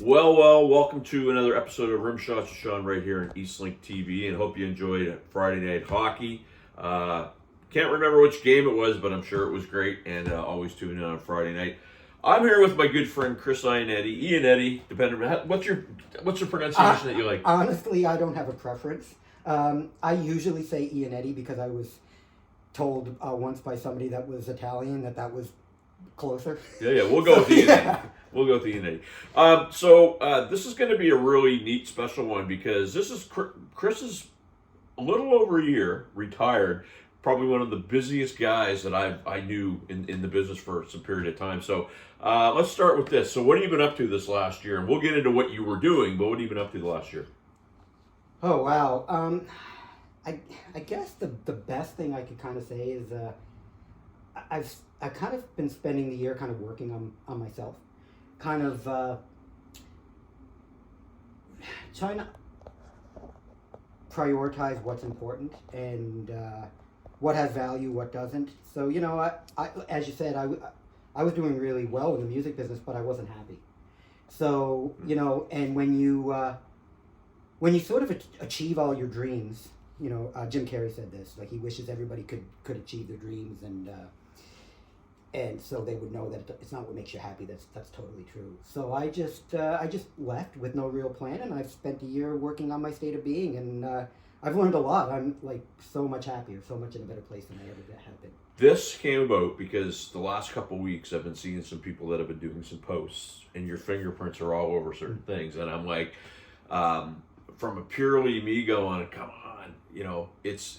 Well, welcome to another episode of Rimshots with Sean right here on Eastlink TV, and hope you enjoyed Friday night hockey. Can't remember which game it was, but I'm sure it was great, and always tune in on Friday night. I'm here with my good friend Chris Iannetti, depending on what's your pronunciation that you like? Honestly, I don't have a preference. I usually say Iannetti because I was told once by somebody that was Italian that was closer. Yeah, we'll go with Iannetti. Yeah. We'll go with Iannetti. So this is going to be a really neat special one because this is Chris is a little over a year retired, probably one of the busiest guys that I knew in the business for some period of time. So let's start with this. So what have you been up to this last year? And we'll get into what you were doing, but what have you been up to the last year? Oh, wow. I guess the best thing I could kind of say is I've kind of been spending the year kind of working on myself. Kind of trying to prioritize what's important and what has value, what doesn't. So, I as you said, I was doing really well in the music business, but I wasn't happy. So, and when you sort of achieve all your dreams, Jim Carrey said this, like he wishes everybody could achieve their dreams, and so they would know that it's not what makes you happy. That's totally true. So I just left with no real plan, and I've spent a year working on my state of being, and I've learned a lot. I'm like so much happier, so much in a better place than I ever have been. This came about because the last couple of weeks I've been seeing some people that have been doing some posts, and your fingerprints are all over certain things, and I'm like, from a purely me going, come on, it's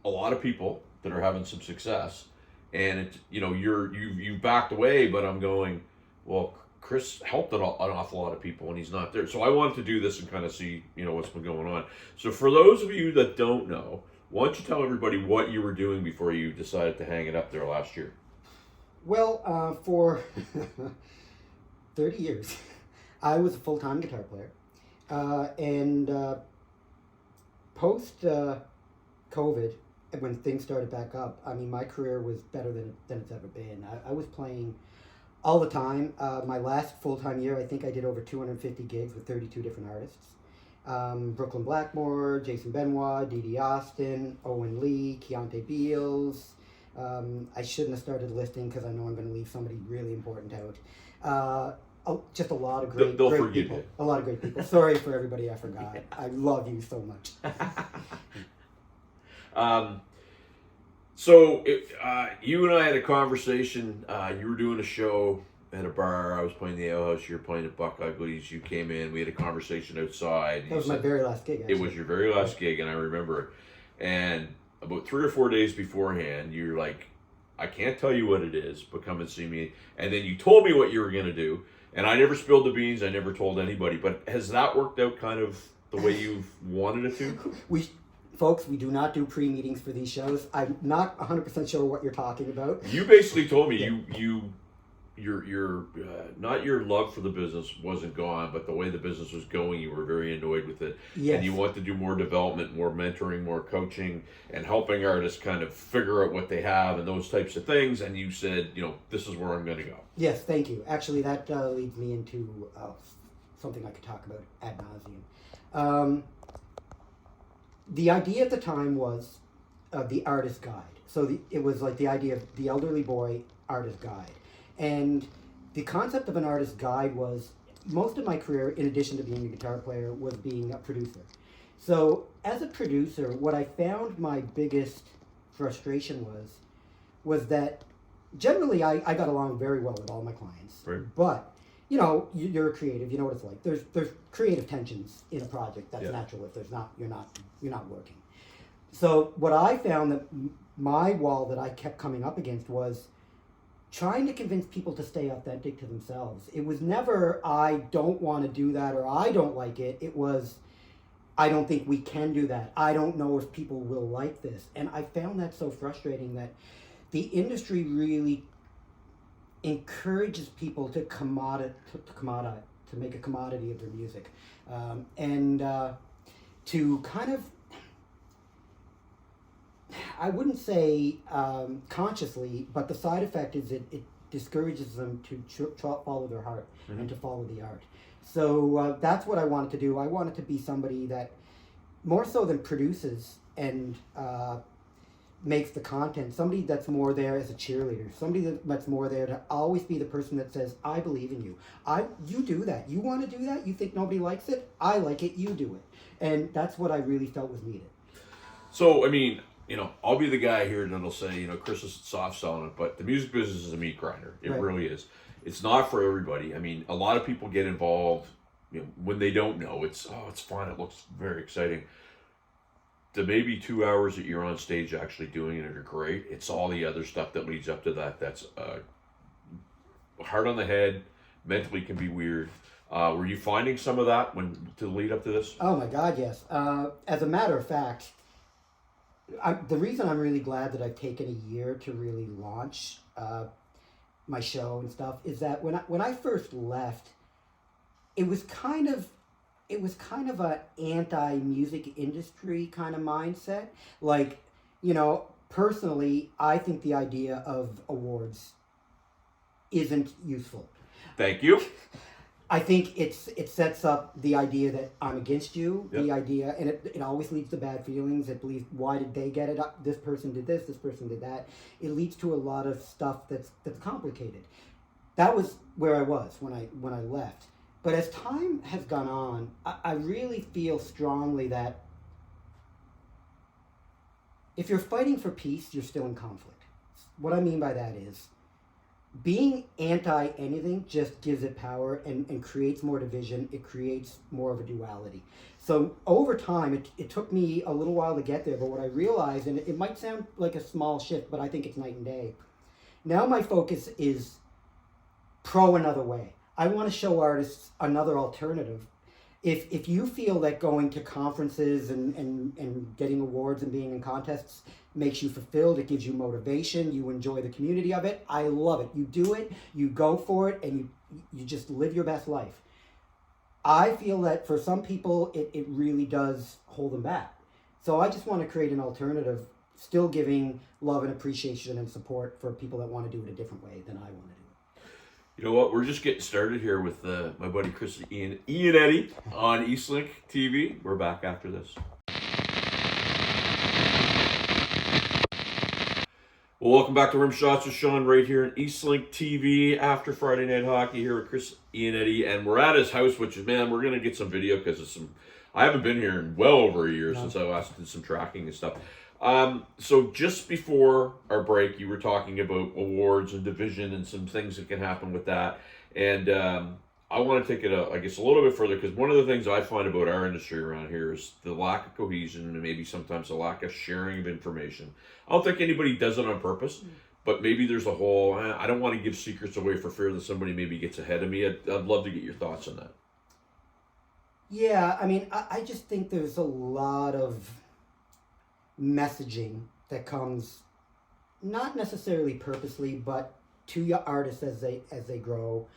a lot of people that are having some success. And it's you backed away, but I'm going, well, Chris helped an awful lot of people and he's not there. So I wanted to do this and kind of see, what's been going on. So for those of you that don't know, why don't you tell everybody what you were doing before you decided to hang it up there last year? Well, for 30 years, I was a full-time guitar player. And post-COVID, when things started back up, I mean, my career was better than it's ever been. I was playing all the time. My last full-time year, I think I did over 250 gigs with 32 different artists. Brooklyn Blackmore, Jason Benoit, Dee Dee Austin, Owen Lee, Keontae Beals. I shouldn't have started listing because I know I'm going to leave somebody really important out. Just a lot of great people. You. A lot of great people. Sorry for everybody I forgot. I love you so much. So you and I had a conversation. You were doing a show at a bar. I was playing the Ale House. You were playing at Buck Uglies. You came in. We had a conversation outside. That was my very last gig, actually. It was your very last gig, and I remember it. And about 3 or 4 days beforehand, you're like, I can't tell you what it is, but come and see me. And then you told me what you were going to do. And I never spilled the beans. I never told anybody. But has that worked out kind of the way you've wanted it to? Folks, we do not do pre-meetings for these shows. I'm not 100% sure what you're talking about. You basically told me your not your love for the business wasn't gone, but the way the business was going, you were very annoyed with it. Yes. And you want to do more development, more mentoring, more coaching, and helping artists kind of figure out what they have and those types of things. And you said, this is where I'm going to go. Yes, thank you. Actually, that leads me into something I could talk about ad nauseum. The idea at the time was the artist guide. So it was like the idea of the elderly boy artist guide. And the concept of an artist guide was, most of my career, in addition to being a guitar player, was being a producer. So as a producer, what I found my biggest frustration was that generally I got along very well with all my clients. Right. But you're a creative. You know what it's like. There's creative tensions in a project. That's natural. If there's not, you're not working. So what I found that my wall that I kept coming up against was trying to convince people to stay authentic to themselves. It was never I don't want to do that or I don't like it. It was I don't think we can do that. I don't know if people will like this. And I found that so frustrating that the industry really encourages people to make a commodity of their music, and to kind of, I wouldn't say consciously, but the side effect is it discourages them to follow their heart and to follow the art. So that's what I wanted to do. I wanted to be somebody that, more so than produces and makes the content, somebody that's more there as a cheerleader, somebody that's more there to always be the person that says, I believe in you. You do that. You want to do that? You think nobody likes it? I like it. You do it. And that's what I really felt was needed. So, I mean, I'll be the guy here that'll say, Chris is soft selling it, but the music business is a meat grinder. It really is. It's not for everybody. I mean, a lot of people get involved when they don't know. It's fun. It looks very exciting. The maybe 2 hours that you're on stage actually doing it are great. It's all the other stuff that leads up to that. That's hard on the head, mentally can be weird. Were you finding some of that to lead up to this? Oh my God, yes. As a matter of fact, the reason I'm really glad that I've taken a year to really launch my show and stuff is that when I first left, it was kind of an anti-music industry kind of mindset. Like, personally, I think the idea of awards isn't useful. Thank you. I think it sets up the idea that I'm against you, the idea, and it always leads to bad feelings. It believes, why did they get it? This person did this person did that. It leads to a lot of stuff that's complicated. That was where I was when I left. But as time has gone on, I really feel strongly that if you're fighting for peace, you're still in conflict. What I mean by that is, being anti-anything just gives it power and creates more division. It creates more of a duality. So over time, it took me a little while to get there, but what I realized, and it might sound like a small shift, but I think it's night and day. Now my focus is pro another way. I want to show artists another alternative. If you feel that going to conferences and getting awards and being in contests makes you fulfilled, it gives you motivation, you enjoy the community of it, I love it. You do it, you go for it, and you just live your best life. I feel that for some people, it really does hold them back. So I just want to create an alternative, still giving love and appreciation and support for people that want to do it a different way than I want to do it. You know what? We're just getting started here with my buddy Chris Iannetti on Eastlink TV. We're back after this. Well, welcome back to Rimshots with Sean right here on Eastlink TV after Friday Night Hockey here with Chris Iannetti. And we're at his house, which is, man, we're going to get some video because of I haven't been here in well over a year since I did some tracking and stuff. So just before our break, you were talking about awards and division and some things that can happen with that. And I want to take it, I guess, a little bit further, because one of the things I find about our industry around here is the lack of cohesion and maybe sometimes the lack of sharing of information. I don't think anybody does it on purpose, but maybe there's a whole, I don't want to give secrets away for fear that somebody maybe gets ahead of me. I'd love to get your thoughts on that. Yeah, I mean, I just think there's a lot of messaging that comes not necessarily purposely, but to your artists as they grow,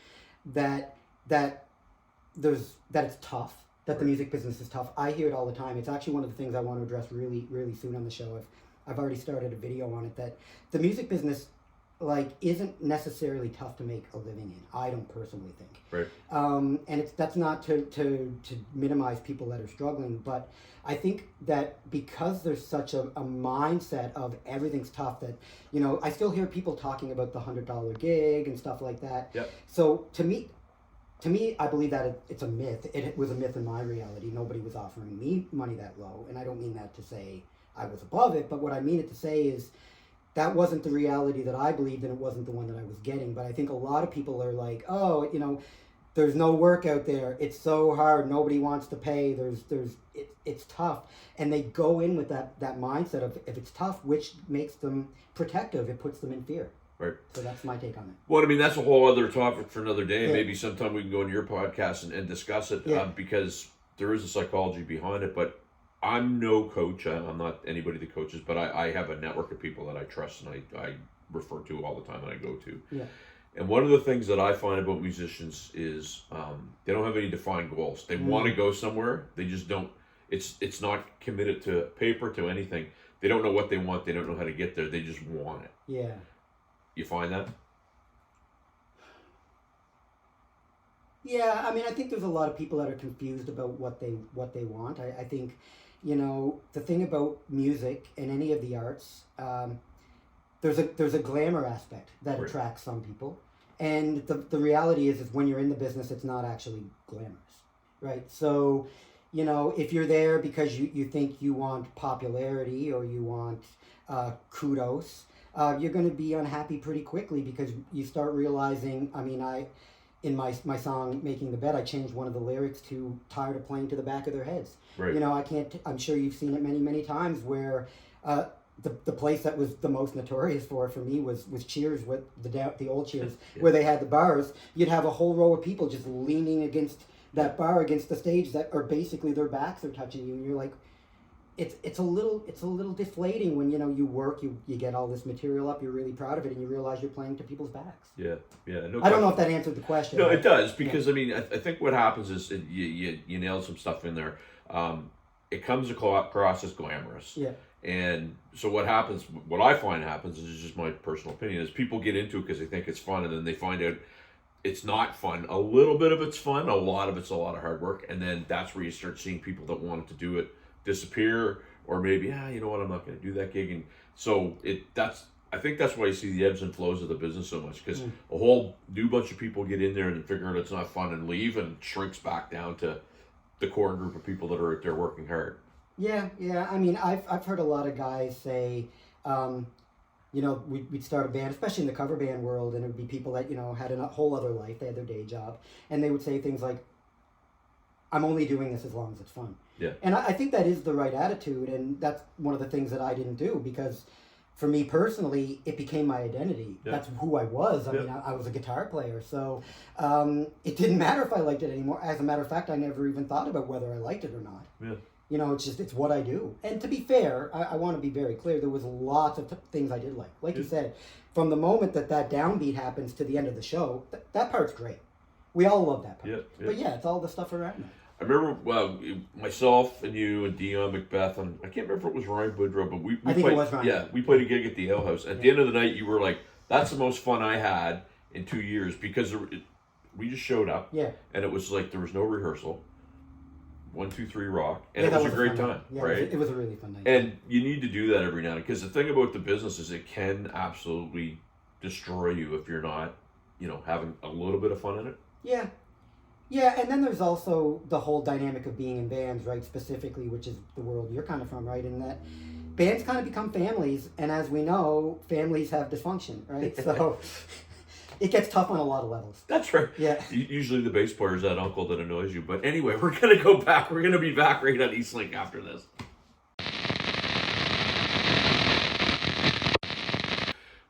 that it's tough, that the music business is tough. I hear it all the time. It's actually one of the things I want to address really, really soon on the show. I've already started a video on it, that the music business isn't necessarily tough to make a living in. I don't personally think. Right. And that's not to minimize people that are struggling, but I think that because there's such a mindset of everything's tough, that, I still hear people talking about the $100 gig and stuff like that. Yep. So to me, I believe that it's a myth. It was a myth in my reality. Nobody was offering me money that low, and I don't mean that to say I was above it, but what I mean it to say is that wasn't the reality that I believed, and it wasn't the one that I was getting. But I think a lot of people are like, oh, there's no work out there. It's so hard. Nobody wants to pay. It's tough. And they go in with that mindset of, if it's tough, which makes them protective, it puts them in fear. Right. So that's my take on it. Well, I mean, that's a whole other topic for another day. And maybe sometime we can go into your podcast and discuss it because there is a psychology behind it. But I'm no coach. I'm not anybody that coaches, but I have a network of people that I trust and I refer to all the time and I go to. Yeah. And one of the things that I find about musicians is they don't have any defined goals. They want to go somewhere. They just don't. It's not committed to paper, to anything. They don't know what they want. They don't know how to get there. They just want it. Yeah. You find that? Yeah, I mean, I think there's a lot of people that are confused about what they want. I think, the thing about music and any of the arts, there's a glamour aspect that Right. attracts some people, and the reality is when you're in the business, it's not actually glamorous, right? So, if you're there because you think you want popularity or you want kudos, you're going to be unhappy pretty quickly because you start realizing. I mean, in my song "Making the Bed," I changed one of the lyrics to "tired of playing to the back of their heads." Right. I can't. I'm sure you've seen it many times where the place that was the most notorious for me was Cheers, with the old Cheers, Yeah. where they had the bars. You'd have a whole row of people just leaning against that bar, against the stage, that are basically their backs are touching you, and you're like, it's a little deflating when you work, you get all this material up, you're really proud of it, and you realize you're playing to people's backs. Yeah. No I don't know if that answered the question. No, but- it does, because I mean, I think what happens is you nailed some stuff in there. It comes across as glamorous. Yeah. And so what happens, what I find happens, is just my personal opinion, is people get into it because they think it's fun, and then they find out it's not fun. A little bit of it's fun, a lot of it's a lot of hard work, and then that's where you start seeing people that wanted to do it disappear, or maybe, you know what, I'm not going to do that gig. And so I think that's why you see the ebbs and flows of the business so much, because a whole new bunch of people get in there and figure out it's not fun and leave, and shrinks back down to the core group of people that are out there working hard. Yeah. I mean, I've heard a lot of guys say, we'd start a band, especially in the cover band world, and it would be people that had a whole other life. They had their day job, and they would say things like, "I'm only doing this as long as it's fun." Yeah. And I think that is the right attitude, and that's one of the things that I didn't do, because for me personally, it became my identity. Yeah. That's who I was. I mean, I was a guitar player, so it didn't matter if I liked it anymore. As a matter of fact, I never even thought about whether I liked it or not. Yeah. It's what I do. And to be fair, I want to be very clear, there was lots of things I did like. Like you said, from the moment that downbeat happens to the end of the show, that part's great. We all love that part. Yeah. But it's all the stuff around it. I remember myself and you and Dion Macbeth, and I can't remember if it was Ryan Boudreaux, but we I think played, it was Ryan. Yeah, we played a gig at the Ale House. At the end of the night, you were like, "That's the most fun I had in 2 years," because we just showed up. Yeah. And it was like there was no rehearsal. 1, 2, 3 rock, and Yeah, it was a great fun time, night. Yeah, right? It was a really fun night. And you need to do that every now and then, because the thing about the business is it can absolutely destroy you if you're not, having a little bit of fun in it. Yeah. Yeah, and then there's also the whole dynamic of being in bands, right? Specifically, which is the world you're kind of from, right? In that bands kind of become families, and as we know, families have dysfunction, right? So it gets tough on a lot of levels. That's right. Yeah. Usually the bass player is that uncle that annoys you. But anyway, we're going to go back. We're going to be back right on Eastlink after this.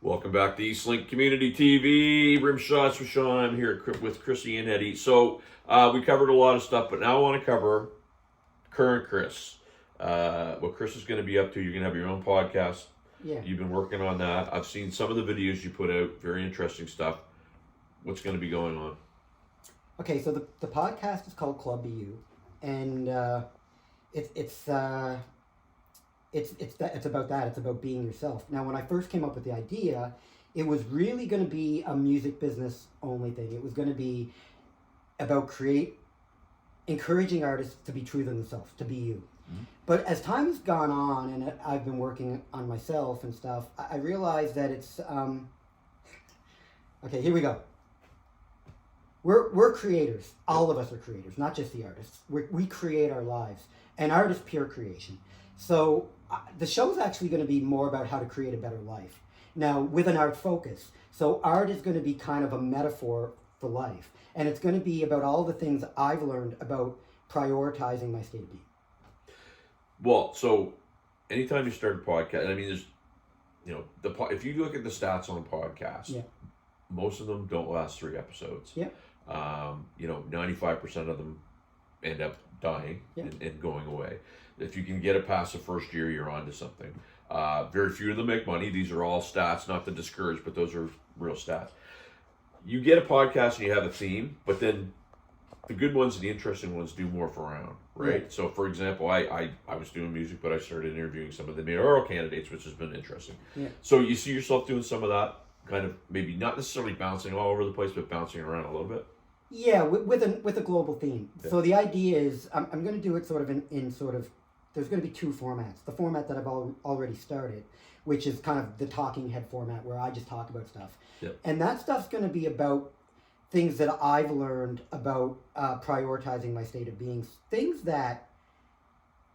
Welcome back to Eastlink Community TV. Rimshots with Sean. I'm here with Chris Iannetti. So we covered a lot of stuff, but now I want to cover current Chris. What Chris is going to be up to. You're going to have your own podcast. Yeah. You've been working on that. I've seen some of the videos you put out. Very interesting stuff. What's going to be going on? Okay, so the podcast is called Club BU, and it's about that. It's about being yourself. Now, when I first came up with the idea, it was really going to be a music business only thing. It was going to be about encouraging artists to be true to themselves, to be you. Mm-hmm. But as time has gone on, and I've been working on myself and stuff, I realized that it's okay. Here we go. We're creators. All of us are creators, not just the artists. We create our lives, and art is pure creation. So the show's actually going to be more about how to create a better life. Now, with an art focus. So art is going to be kind of a metaphor for life, and it's going to be about all the things I've learned about prioritizing my state of being. Well, so anytime you start a podcast, I mean, there's, if you look at the stats on podcasts, most of them don't last 3 episodes. Yeah. 95% of them end up dying and going away. If you can get it past the first year, you're on to something. Very few of them make money. These are all stats, not to discourage, but those are real stats. You get a podcast and you have a theme, but then the good ones and the interesting ones do morph around, right? Yeah. So, for example, I was doing music, but I started interviewing some of the mayoral candidates, which has been interesting. Yeah. So you see yourself doing some of that, kind of maybe not necessarily bouncing all over the place, but bouncing around a little bit? Yeah, with a global theme. Yeah. So the idea is I'm going to do it sort of in sort of, there's going to be two formats. The format that I've already started, which is kind of the talking head format where I just talk about stuff. Yep. And that stuff's going to be about things that I've learned about prioritizing my state of being. Things that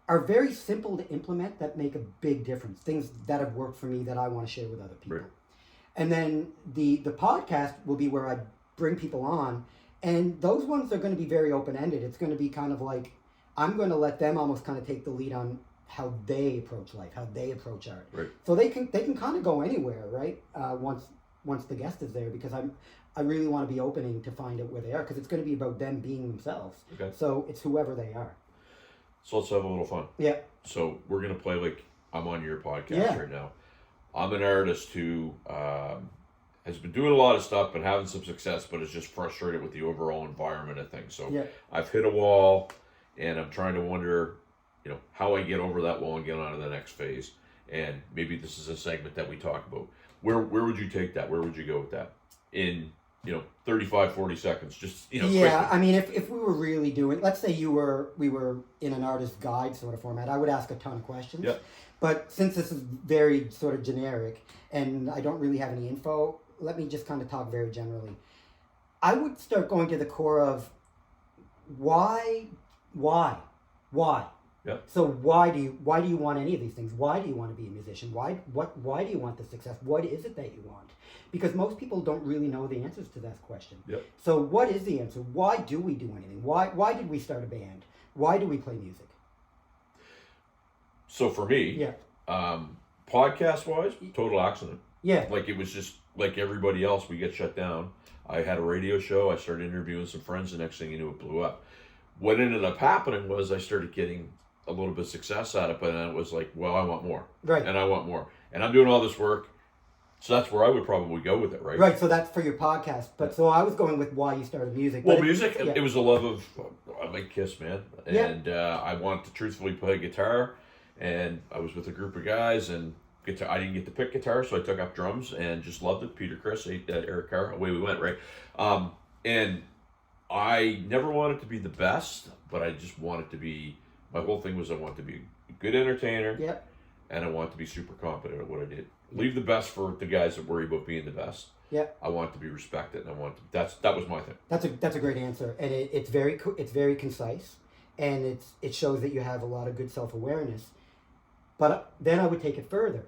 are very simple to implement that make a big difference. Things that have worked for me that I want to share with other people. Right. And then the podcast will be where I bring people on. And those ones are going to be very open-ended. It's going to be kind of like, I'm going to let them almost kind of take the lead on how they approach life, how they approach art. Right. So they can kind of go anywhere, right? Once the guest is there, because I really want to be opening to find out where they are, because it's going to be about them being themselves. Okay. So it's whoever they are. So let's have a little fun. Yeah. So we're going to play like I'm on your podcast Yeah. right now. I'm an artist who has been doing a lot of stuff, been having some success, but is just frustrated with the overall environment of things. So Yeah. I've hit a wall, and I'm trying to wonder, how I get over that wall and get on to the next phase. And maybe this is a segment that we talk about. Where would you take that? Where would you go with that? In 35, 40 seconds, just Yeah, quickly. I mean, if we were really doing, let's say we were in an artist guide sort of format, I would ask a ton of questions. Yeah. But since this is very sort of generic and I don't really have any info, let me just kind of talk very generally. I would start going to the core of why. Yeah. So why do you want any of these things? Why do you want to be a musician? Why do you want the success? What is it that you want? Because most people don't really know the answers to that question. Yep. So what is the answer? Why do we do anything? Why did we start a band? Why do we play music? So for me, Yeah. podcast wise, total accident. Yeah. Like it was just like everybody else, we get shut down. I had a radio show. I started interviewing some friends. The next thing you knew, it blew up. What ended up happening was I started getting a little bit of success out of it, but then it was like, well, I want more. Right. And I want more. And I'm doing all this work. So that's where I would probably go with it, right? Right. So that's for your podcast. But so I was going with why you started music. Well, But music, yeah. it was a love of, I like Kiss, man. Yeah. And I wanted to truthfully play guitar. And I was with a group of guys, and guitar, I didn't get to pick guitar, so I took up drums and just loved it. Peter, Chris, Eric Carr, away we went, right? And I never wanted to be the best, but I just wanted to be, my whole thing was I want to be a good entertainer. Yep. And I want to be super competent at what I did. Leave the best for the guys that worry about being the best. Yeah. I want to be respected, and that was my thing. That's a great answer, and it's very concise, and it shows that you have a lot of good self-awareness. But then I would take it further.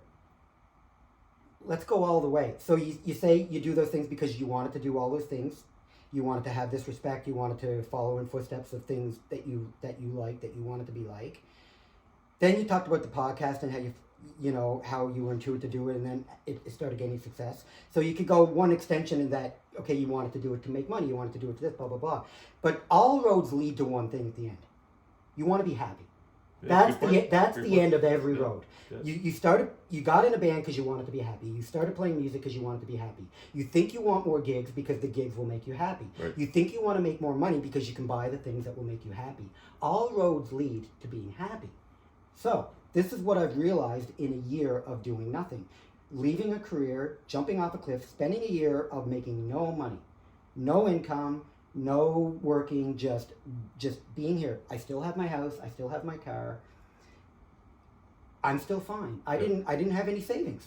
Let's go all the way. So you say you do those things because you wanted to do all those things. You wanted to have this respect. You wanted to follow in footsteps of things that you like, that you wanted to be like. Then you talked about the podcast and how you were intuitive to do it, and then it started gaining success. So you could go one extension in that, okay, you wanted to do it to make money, you wanted to do it to this, blah, blah, blah. But all roads lead to one thing at the end. You want to be happy. Yeah, That's the end of every road. Yeah. You got in a band because you wanted to be happy. You started playing music because you wanted to be happy. You think you want more gigs because the gigs will make you happy. Right. You think you want to make more money because you can buy the things that will make you happy. All roads lead to being happy. So this is what I've realized in a year of doing nothing. Leaving a career, jumping off a cliff, spending a year of making no money, no income, no working, just being here. I still have my house, I still have my car. I'm still fine. I didn't have any savings.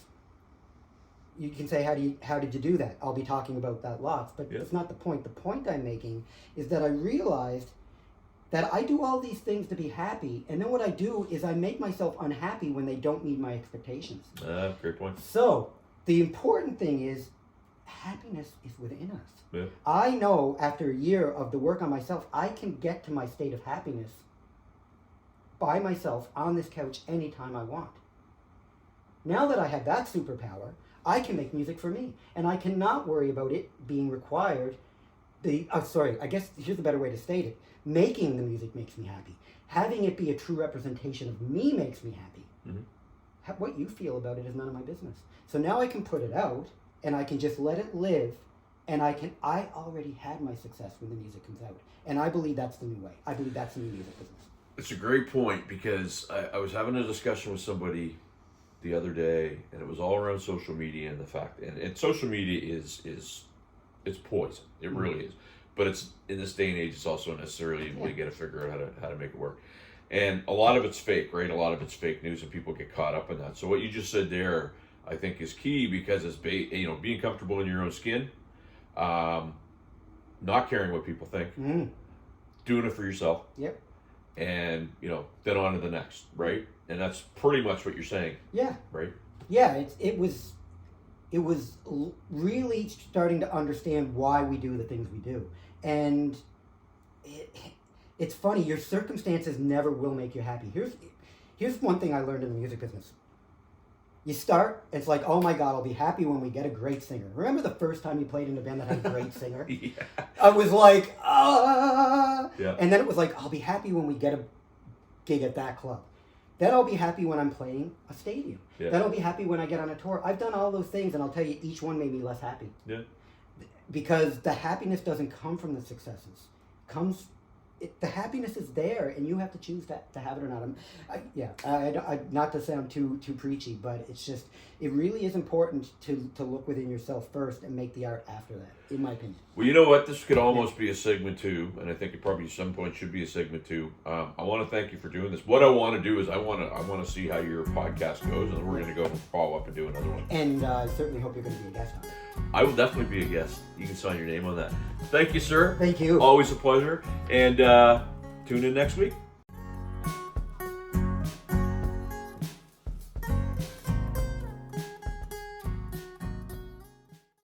You can say, how did you do that? I'll be talking about that lots, but Yeah. it's not the point. The point I'm making is that I realized that I do all these things to be happy, and then what I do is I make myself unhappy when they don't meet my expectations. Great point. So the important thing is happiness is within us. Yeah. I know after a year of the work on myself, I can get to my state of happiness by myself on this couch anytime I want. Now that I have that superpower, I can make music for me, and I cannot worry about it being required. I guess here's a better way to state it. Making the music makes me happy. Having it be a true representation of me makes me happy. Mm-hmm. What you feel about it is none of my business. So now I can put it out, and I can just let it live, and I already had my success when the music comes out. And I believe that's the new way. I believe that's the new music business. It's a great point, because I was having a discussion with somebody the other day, and it was all around social media and the fact, and social media is it's poison. It really is. but it's in this day and age, it's also necessarily you got to figure out how to make it work. And a lot of it's fake, right? A lot of it's fake news, and people get caught up in that. So what you just said there, I think, is key, because it's being comfortable in your own skin, not caring what people think, doing it for yourself. Yep. And then on to the next, right? And that's pretty much what you're saying. Yeah. Right. Yeah. It was really starting to understand why we do the things we do, and it's funny. Your circumstances never will make you happy. Here's one thing I learned in the music business. You start, it's like, oh my God, I'll be happy when we get a great singer. Remember the first time you played in a band that had a great singer? Yeah. I was like, ah. Yeah. And then it was like, I'll be happy when we get a gig at that club. Then I'll be happy when I'm playing a stadium. Yeah. Then I'll be happy when I get on a tour. I've done all those things, and I'll tell you, each one made me less happy. Yeah. Because the happiness doesn't come from the successes. The happiness is there, and you have to choose to have it or not. I not to sound too preachy, but it's just, it really is important to look within yourself first and make the art after that, in my opinion. Well, you know what? This could almost be a segment 2, and I think it probably at some point should be a segment 2. I want to thank you for doing this. What I want to do is I want to see how your podcast goes, and then we're going to go follow up and do another one. And I certainly hope you're going to be a guest on it. I will definitely be a guest. You can sign your name on that. Thank you, sir. Thank you. Always a pleasure. And tune in next week.